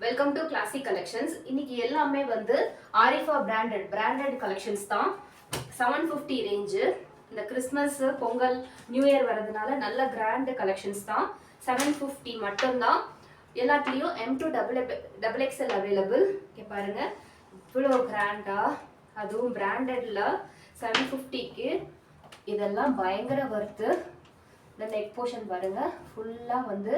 Welcome to classic collections. இன்னைக்கு எல்லாமே வந்து ஆரிஃபா பிராண்டட் கலெக்ஷன்ஸ் தான். 750 ரேஞ்சு. இந்த கிறிஸ்மஸ் பொங்கல் நியூ இயர் வரதுனால நல்ல கிராண்ட் கலெக்ஷன்ஸ் தான். 750 மட்டும்தான். எல்லாத்துலேயும் M2 டபுள் XL அவைலபிள். இங்கே பாருங்க, இவ்வளோ கிராண்டா, அதுவும் பிராண்டட்ல 750க்கு இதெல்லாம் பயங்கர வர்த்து. இந்த நெக் போர்ஷன் பாருங்க, ஃபுல்லாக வந்து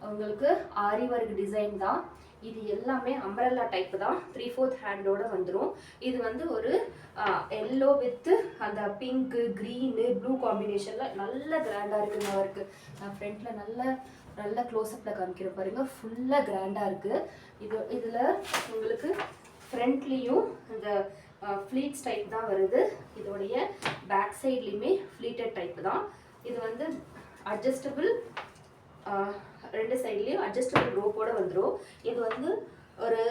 உங்களுக்கு ஆரி ஒர்க் டிசைன் தான். இது எல்லாமே அம்பரல்லா டைப் தான். 3/4 ஹேண்டோட வந்துடும். இது வந்து ஒரு எல்லோ வித் அந்த பிங்க் க்ரீனு ப்ளூ காம்பினேஷன்ல நல்ல கிராண்டா இருக்குங்க ஒர்க்கு. நான் ஃப்ரண்ட்ல நல்ல க்ளோஸ்அப்ல காமிக்கிறேன் பாருங்க, ஃபுல்லா கிராண்டா இருக்கு. இதுல உங்களுக்கு ஃப்ரண்ட்லேயும் இந்த ஃப்ளீட்ஸ் டைப் தான் வருது. இதோடைய பேக் சைட்லேயுமே ஃப்ளீட்டட் டைப் தான். இது வந்து அட்ஜஸ்டபிள், ரெண்டு சைட்லேயும் அட்ஜஸ்டபிள் ரோப்போட வந்துடும். இது வந்து ஒரு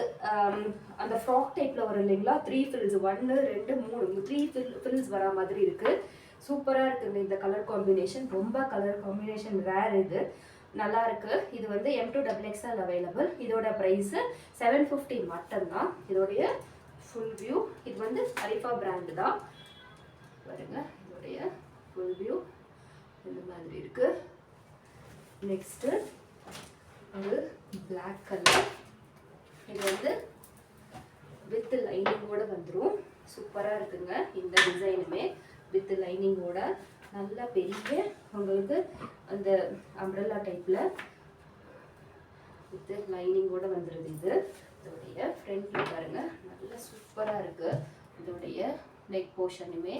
அந்த ஃப்ராக் டைப்பில் வரும் இல்லைங்களா, 3 ஃபில்ஸ், 1 2 3 3 ஃபில்ஸ் வர மாதிரி இருக்குது. சூப்பராக இருக்குது இந்த கலர் காம்பினேஷன். ரொம்ப கலர் காம்பினேஷன் ரேர், இது நல்லா இருக்கு. இது வந்து M2 டபுள் XL அவைலபிள். இதோட ப்ரைஸு 750 மட்டும்தான். இதோடைய ஃபுல் வியூ இது வந்து அரிஃபா பிராண்டு தான் பாருங்க. இதோடைய ஃபுல் வியூ இந்த மாதிரி இருக்கு. நெக்ஸ்ட்டு ஒரு பிளாக் கலர். இது வந்து வித் லைனிங்கோட வந்துடும். சூப்பராக இருக்குங்க இந்த டிசைனுமே. வித் லைனிங்கோட நல்ல பெரிய உங்களுக்கு அந்த அம்ப்ரெல்லா டைப்பில் வித் லைனிங்கோட வந்துடுது. இதோடைய ஃப்ரண்ட்ல பாருங்க, நல்ல சூப்பராக இருக்குது. இதோடைய நெக் போர்ஷனுமே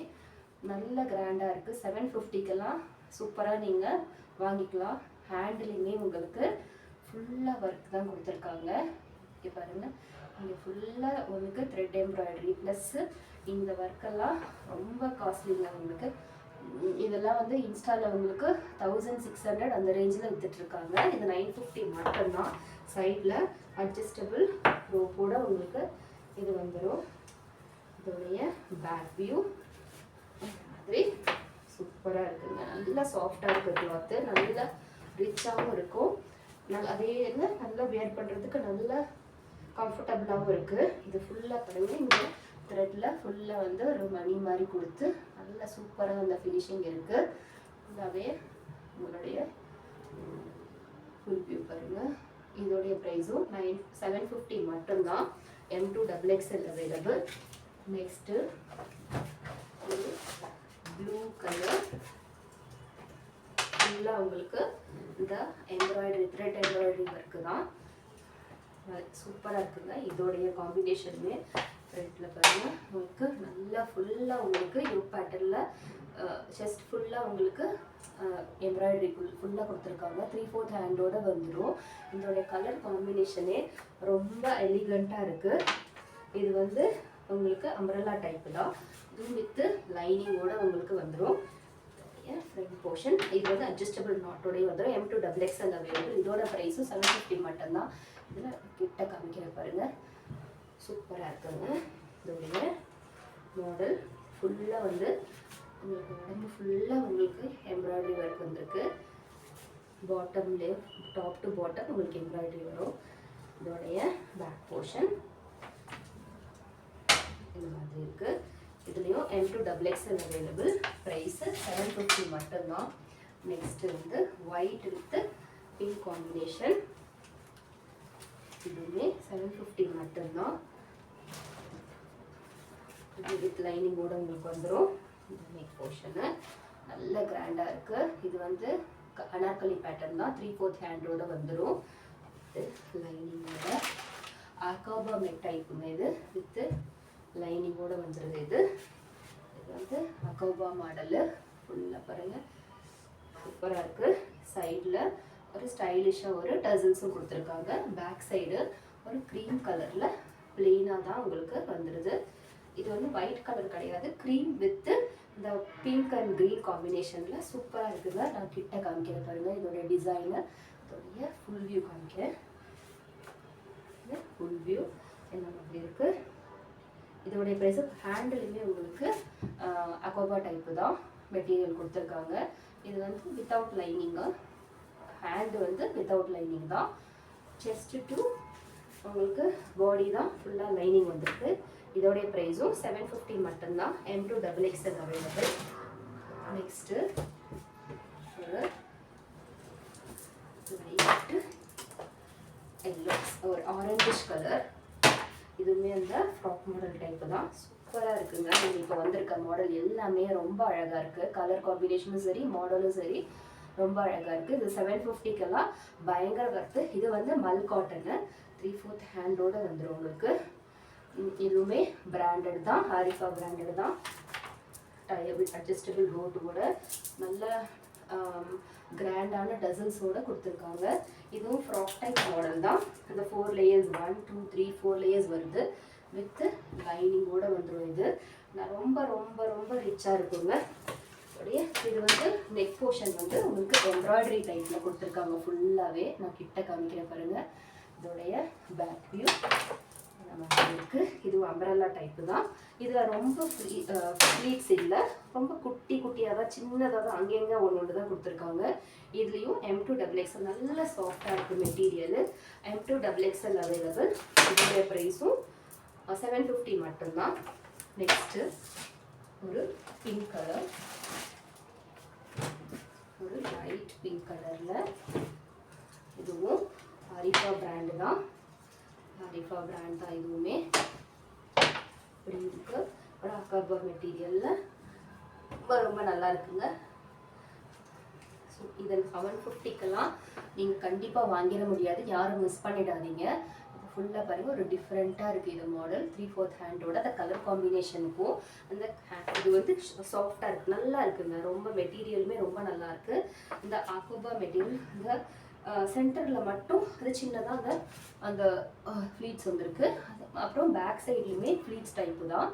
நல்ல கிராண்டாக இருக்குது. 750க்கெல்லாம் சூப்பராக நீங்கள் வாங்கிக்கலாம். ஹேண்டிலுமே உங்களுக்கு ஃபுல்லாக ஒர்க் தான் கொடுத்துருக்காங்க. இங்கே பாருங்கள், இங்கே ஃபுல்லாக உங்களுக்கு த்ரெட் எம்ப்ராய்டரி ப்ளஸ் இந்த ஒர்க்கெல்லாம் ரொம்ப காஸ்ட்லிங்க உங்களுக்கு. இதெல்லாம் வந்து இன்ஸ்டாவில் உங்களுக்கு 1600 அந்த ரேஞ்சில் விற்றுட்ருக்காங்க. இது 950 மட்டும்தான். சைடில் அட்ஜஸ்டபிள் ரோப்போட உங்களுக்கு இது வந்துடும். இதோடைய பேக் வியூ மாதிரி சூப்பராக இருக்குங்க. நல்லா சாஃப்டாக இருக்குது கிளாத்து, நல்லா ரிச்சாகவும் இருக்கும். அதே என்ன நல்லா வியர் பண்ணுறதுக்கு நல்லா கம்ஃபர்டபுளாகவும் இருக்குது. இது ஃபுல்லாக பாருங்க, இங்கே த்ரெட்டில் ஃபுல்லாக வந்து ஒரு மணி மாதிரி கொடுத்து நல்லா சூப்பராக அந்த ஃபினிஷிங் இருக்குது. ஃபுல்லாகவே உங்களுடைய ஃபுல் வியூ பாருங்கள். இதோடைய ப்ரைஸும் 750 மட்டும்தான். M2 double XL available. Next blue colour ஃபுல்லாக உங்களுக்கு இந்த எம்ப்ராய்டரி த்ரெட் எம்ப்ராய்டரி ஒர்க்கு தான். சூப்பராக இருக்குங்க. இதோடைய காம்பினேஷனுமே ஃப்ரண்ட்டில் பாருங்கள், உங்களுக்கு நல்லா ஃபுல்லாக உங்களுக்கு யூ பேட்டர்னில் செஸ்ட் ஃபுல்லாக உங்களுக்கு எம்ப்ராய்டரி ஃபுல்லாக கொடுத்துருக்காங்க. 3/4 ஹேண்டோட வந்துடும். இதோடைய கலர் காம்பினேஷனே ரொம்ப எலிகண்ட்டாக இருக்குது. இது வந்து உங்களுக்கு அம்ப்ரெல்லா டைப்பு தான். இது வித்து லைனிங்கோட உங்களுக்கு வந்துடும். ஃப்ரண்ட் போர்ஷன் இது வந்து அட்ஜஸ்டபிள் நாட்டோடய வந்துடும். M2 double XL available. இதோட ப்ரைஸும் 750 மட்டும்தான். இதில் கிட்ட காமிக்கிற பாருங்கள், சூப்பராக இருக்குங்க. இதோடைய மாடல் ஃபுல்லாக வந்து உங்களுக்கு உடம்பு ஃபுல்லாக உங்களுக்கு எம்ப்ராய்டரி ஒர்க் வந்திருக்கு. பாட்டம்லேயே டாப் டு பாட்டம் உங்களுக்கு எம்ப்ராய்டரி வரும். இதோடைய பேக் போர்ஷன் இந்த மாதிரி இருக்குது. இதுலேயும் M2 double XL available. Price 750 மட்டும்தான். நெக்ஸ்ட்டு வந்து ஒயிட் வித் பிங்க் காம்பினேஷன். இதுவுமே 750 மட்டும்தான். இது வித் லைனிங்கோட உங்களுக்கு வந்துடும். இந்த நெக் போர்ஷனு நல்ல கிராண்டாக இருக்குது. இது வந்து அனார்கலி பேட்டர்ன் தான். 3/4 ஹேண்டோட வந்துடும். லைனிங்கோட அகாபா நெக் டைப்புங்க. இது வித்து லைனிங்கோட வந்துடுது. இது வந்து அகோபா மாடலு. ஃபுல்லாக பாருங்கள், சூப்பராக இருக்குது. சைடில் ஒரு ஸ்டைலிஷாக ஒரு டசல்ஸும் கொடுத்துருக்காங்க. பேக் சைடு ஒரு க்ரீம் கலரில் பிளெயினாக தான் உங்களுக்கு வந்துடுது. இது வந்து ஒயிட் கலர் கிடையாது, க்ரீம் வித்து இந்த பிங்க் அண்ட் க்ரீன் காம்பினேஷனில் சூப்பராக இருக்குங்க. நான் கிட்ட காமிக்கிறேன் பாருங்கள் இதோடைய டிசைனு. இதோடைய ஃபுல் வியூ காமிக்கிறேன். ஃபுல் வியூ என்ன மாதிரி இருக்குது. இதோடைய ப்ரைஸு ஹேண்டிலுமே உங்களுக்கு அகோபா டைப்பு தான் மெட்டீரியல் கொடுத்துருக்காங்க. இது வந்து வித்தவுட் லைனிங்கு. ஹேண்டு வந்து வித்தவுட் லைனிங் தான். செஸ்ட் டு உங்களுக்கு பாடி தான் ஃபுல்லாக லைனிங் வந்திருக்கு. இதோடைய ப்ரைஸும் 750 மட்டும்தான். M2XXL available. நெக்ஸ்ட்டு ஒரு லைட்டு எல்லோ, ஒரு ஆரஞ்சிஷ் கலர். இதுவுமே அந்த ஃப்ராக் மாடல் டைப்பு தான். சூப்பராக இருக்குங்க. இப்போ வந்திருக்க மாடல் எல்லாமே ரொம்ப அழகாக இருக்குது. கலர் காம்பினேஷனும் சரி, மாடலும் சரி, ரொம்ப அழகாக இருக்குது. இது 750க்கெல்லாம் பயங்கர வர்த்து. இது வந்து மல் காட்டனு, 3/4 ஹேண்டோடு வந்துடும் உங்களுக்கு. இதுவுமே பிராண்டட் தான், ஆரிஃபா பிராண்டட் தான். டயபிள் அட்ஜஸ்டபிள் ரோட்டோட நல்ல கிராண்டான டசல்ஸோடு கொடுத்துருக்காங்க. இதுவும் ஃப்ராக் டைப் மாடல் தான். அந்த 4 லேயர்ஸ், 1 2 3 4 லேயர்ஸ் வருது. வித்து லைனிங்கோடு வந்துடும். இது நான் ரொம்ப ரொம்ப ரொம்ப ரிச்சாக இருக்குங்க. இது வந்து நெக் போர்ஷன் வந்து உங்களுக்கு எம்ப்ராய்டரி டைப்பில் கொடுத்துருக்காங்க ஃபுல்லாகவே. நான் கிட்ட காமிக்கிறேன் பாருங்கள். இதோடைய பேக் வியூ இருக்குது. இது அம்பரல்லா டைப்பு தான். இதில் ரொம்ப ஃப்ளீட்ஸ் இல்லை, ரொம்ப குட்டி குட்டியாக தான், சின்னதாக தான், அங்கங்கே ஒன்று தான் கொடுத்துருக்காங்க. இதுலேயும் M2XXL நல்ல சாஃப்டாக இருக்குது மெட்டீரியலு. M2XXL available. இதோடைய ப்ரைஸும் 750 மட்டும்தான். நெக்ஸ்ட்டு ஒரு பிங்க் கலர், ஒரு லைட் பிங்க் கலரில். இதுவும் ஆரிஃபா பிராண்டு தான். ஆரிஃபா பிராண்ட் தான் இதுவுமே. இப்படி இருக்கு. ஒரு அக்காபா மெட்டீரியலில் ரொம்ப நல்லா இருக்குங்க. ஸோ இதில் 750க்கெல்லாம் நீங்கள் கண்டிப்பாக வாங்கிட முடியாது. யாரும் மிஸ் பண்ணிடாதீங்க. ஃபுல்லாக பாருங்கள், ஒரு டிஃப்ரெண்ட்டாக இருக்குது இது மாடல். 3/4 ஹேண்டோட அந்த கலர் காம்பினேஷனுக்கும் அந்த இது வந்து சாஃப்டாக இருக்குது, நல்லா இருக்குங்க. ரொம்ப மெட்டீரியலுமே ரொம்ப நல்லா இருக்குது. இந்த அக்கோபா மெட்டீரியல் இந்த சென்டரில் மட்டும் அது சின்னதாக அந்த ஃப்ளீட்ஸ் வந்துருக்கு. அப்புறம் பேக் சைட்லையுமே ஃப்ளீட்ஸ் டைப்பு தான்.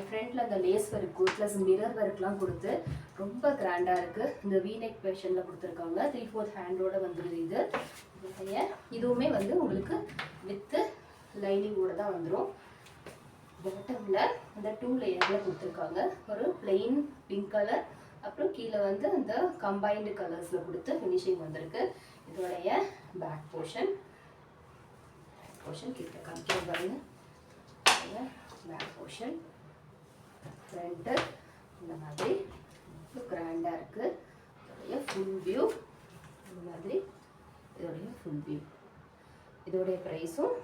ஃப்ரண்ட்டில் அந்த லேஸ் ஒர்க்கு ப்ளஸ் மிரர் ஒர்க்லாம் கொடுத்து ரொம்ப கிராண்டாக இருக்குது. இந்த வீநெக் பேஷனில் கொடுத்துருக்காங்க. 3/4 ஹேண்டோட வந்துடுது இது. இதுவுமே வந்து உங்களுக்கு வித்து லைனிங்கோட தான் வந்துடும். பாட்டமில் அந்த 2 லேயரில் கொடுத்துருக்காங்க. ஒரு பிளெயின் பிங்க் கலர், அப்புறம் கீழே வந்து அந்த கம்பைன்டு கலர்ஸில் கொடுத்து ஃபினிஷிங் வந்திருக்கு. இதோடைய பேக் போர்ஷன் கிட்ட காமிக்கிறேன் பாருங்க. பேக் போர்ஷன் ஃப்ரண்ட்டு இந்த மாதிரி கிராண்டாக இருக்குது. இதோடைய ஃபுல் வியூ இந்த மாதிரி. இதோடைய ஃபுல் வியூ. இதோடைய ப்ரைஸும்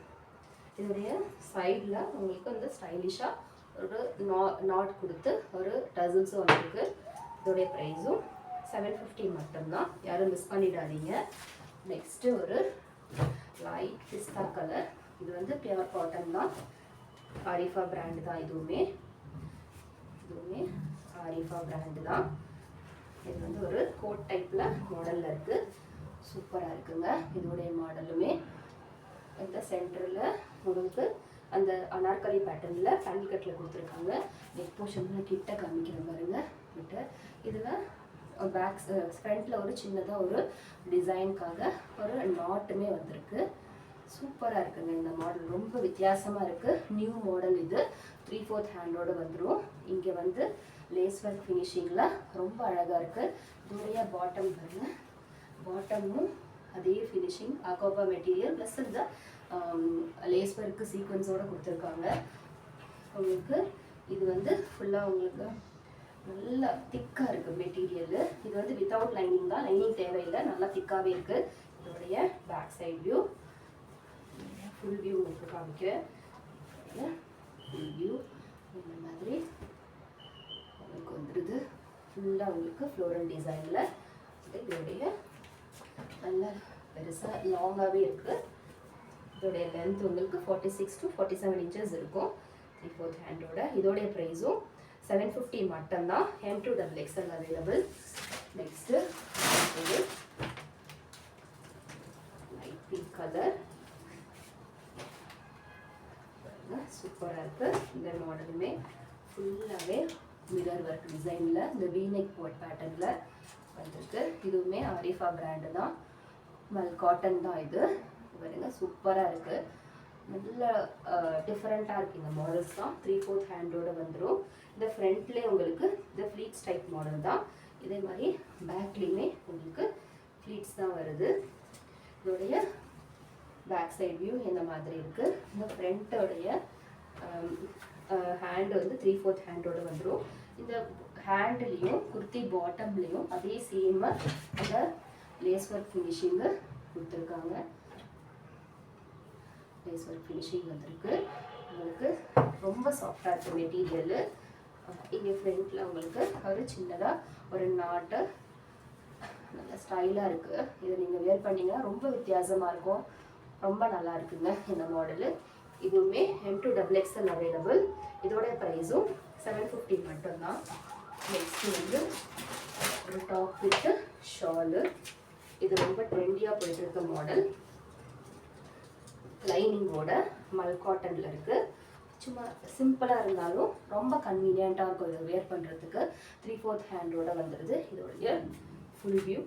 இதோடைய சைடில் உங்களுக்கு வந்து ஸ்டைலிஷாக ஒரு நாட் கொடுத்து ஒரு டசல்ஸும் வந்துருக்கு. இதோடைய ப்ரைஸும் 750 மட்டும்தான். யாரும் மிஸ் பண்ணிடாதீங்க. நெக்ஸ்ட்டு ஒரு லைட் பிஸ்தா கலர். இது வந்து பியூர் காட்டன் தான். ஆரிஃபா பிராண்டு தான். இதுவுமே ஆரிஃபா பிராண்டு தான். இது வந்து ஒரு கோட் டைப்பில் மாடலில் இருக்குது. சூப்பராக இருக்குங்க. இதோடைய மாடலுமே இந்த சென்டரில் உங்களுக்கு அந்த அனார்கலி பேட்டர்னில் பேண்ட் கட்டில் கொடுத்துருக்காங்க. நெக் போர்ஷனில் கிட்ட காமிக்கிற பாருங்க. கிட்ட இதில் பேக் ஃப்ரண்ட்டில் ஒரு சின்னதாக ஒரு டிசைனுக்காக ஒரு நாட்டுமே வந்திருக்கு. சூப்பராக இருக்குங்க இந்த மாடல். ரொம்ப வித்தியாசமாக இருக்குது. நியூ மாடல் இது. 3/4 ஹேண்டோடு வந்துடும். இங்கே வந்து லேஸ் ஒர்க் ஃபினிஷிங்கில் ரொம்ப அழகாக இருக்குது. இதோடைய பாட்டம் பாருங்கள். பாட்டமும் அதே ஃபினிஷிங் அக்கோபா மெட்டீரியல் ப்ளஸ் இந்த லேஸ் ஒர்க்கு சீக்வன்ஸோடு கொடுத்துருக்காங்க. உங்களுக்கு இது வந்து ஃபுல்லாக உங்களுக்கு நல்லா திக்காக இருக்குது மெட்டீரியலு. இது வந்து வித்தவுட் லைனிங் தான். லைனிங் தேவையில்லை, நல்லா திக்காகவே இருக்குது. இதோடைய back side view, full view உங்களுக்கு காமிக்கிறேன். ஃபுல் வியூ இந்த மாதிரி உங்களுக்கு வந்துடுது. ஃபுல்லாக உங்களுக்கு ஃப்ளோரல் டிசைனில். இதோடைய நல்ல பெருசாக லாங்காகவே இருக்குது. இதோடைய லென்த் உங்களுக்கு 46 to 47 inches இருக்கும். 3/4 ஹேண்டோட. இதோடைய ப்ரைஸும் 750 மட்டும்தான். M2XXL available. Next light pink colour. சூப்பராக இருக்குது. இந்த மாடலுமே ஃபுல்லாகவே மிரர் ஒர்க் டிசைனில் இந்த வீநெக் போட் பேட்டர்னில் வந்துருக்கு. இதுவுமே ஆரிஃபா பிராண்டு தான். மல் காட்டன் தான் இது. பாருங்க சூப்பராக இருக்குது. நல்ல டிஃப்ரெண்ட்டாக இருக்குது இந்த மாடல்ஸ் தான். 3/4 ஹேண்டோடு வந்துடும். இந்த ஃப்ரண்ட்லேயே உங்களுக்கு இந்த ஃப்ளீட்ஸ் டைப் மாடல் தான். இதே மாதிரி பேக்லேயுமே உங்களுக்கு ஃப்ளீட்ஸ் தான் வருது. இதோடைய பேக் சைட் வியூ இந்த மாதிரி இருக்குது. இந்த ஃப்ரண்ட்டோடைய ஹேண்டு வந்து 3/4 ஹேண்டோடு வந்துடும். இந்த ஹேண்ட்லேயும் குர்த்தி பாட்டம்லேயும் அதே சேம் அந்த லேஸ் ஒர்க் ஃபினிஷிங்கு கொடுத்துருக்காங்க. லேஸ் ஒர்க் ஃபினிஷிங் வந்திருக்கு. உங்களுக்கு ரொம்ப சாஃப்டாக இருக்குது மெட்டீரியலு. இங்கே ஃப்ரண்ட்டில் உங்களுக்கு ஒரு சின்னதாக ஒரு நாட்டு நல்ல ஸ்டைலாக இருக்குது. இதை நீங்கள் வேர் பண்ணிங்கன்னா ரொம்ப வித்தியாசமாக இருக்கும். ரொம்ப நல்லா இருக்குங்க இந்த மாடலு. இதுவுமே M2XXL அவைலபிள். இதோட ப்ரைஸும் 750 மட்டும்தான். நெக்ஸ்ட்டு வந்து ஒரு டாப் வித் ஷாலு. இது ரொம்ப ட்ரெண்டியாக போயிட்டு இருக்க மாடல். லைனிங்கோட மல் காட்டனில் இருக்குது. சும்மா சிம்பிளாக இருந்தாலும் ரொம்ப கன்வீனியண்ட்டாக இருக்கும் இதை வேர் பண்ணுறதுக்கு. 3/4 ஹேண்டோட வந்துடுது. இதோடைய ஃபுல் வியூ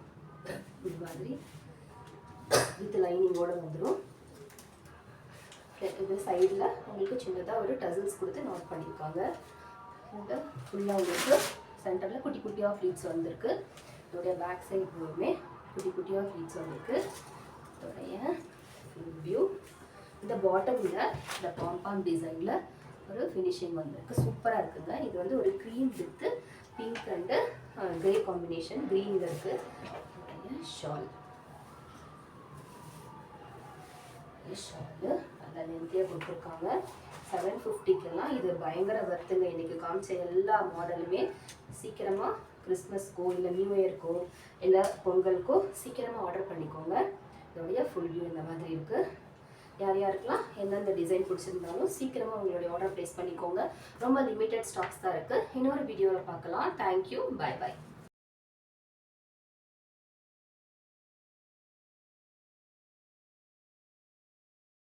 இது மாதிரி வித் லைனிங்கோடு வந்துடும். இது சைடில் உங்களுக்கு சின்னதாக ஒரு டசல்ஸ் கொடுத்து நோட் பண்ணியிருக்காங்க. இந்த ஃபுல்லாக உங்களுக்கு சென்டரில் குட்டி குட்டியாக ஃப்ளீட்ஸ் வந்திருக்கு. இதோடைய பேக் சைட் வியூவுமே குட்டி குட்டியாக ஃப்ளீட்ஸ் வந்திருக்கு. இதோடைய ஃபுல் வியூ. இந்த பாட்டமில் இந்த பாம்பாம் டிசைனில் ஒரு ஃபினிஷிங் வந்திருக்கு. சூப்பராக இருக்குங்க. இது வந்து ஒரு cream with pink and grey combination க்ரீனில் இருக்குது. ஷால் ஷாலு நல்லா லென்த்தியாக கொடுத்துருக்காங்க. 750க்கெல்லாம் இது பயங்கர வர்த்துங்க. இன்றைக்கி காமிச்ச எல்லா மாடலுமே சீக்கிரமாக கிறிஸ்மஸ்க்கோ இல்லை நியூ இயர்க்கோ இல்லை பொங்கலுக்கோ சீக்கிரமாக ஆர்டர் பண்ணிக்கோங்க. இதோடைய ஃபுல் வியூ இந்த மாதிரி இருக்குது. யார் யாருக்கெல்லாம் எந்தெந்த டிசைன் பிடிச்சிருந்தாலும் சீக்கிரமாக உங்களுடைய ஆர்டர் ப்ளேஸ் பண்ணிக்கோங்க. ரொம்ப லிமிட்டட் ஸ்டாக்ஸ் தான் இருக்குது. இன்னொரு வீடியோவில் பார்க்கலாம். தேங்க்யூ. பை.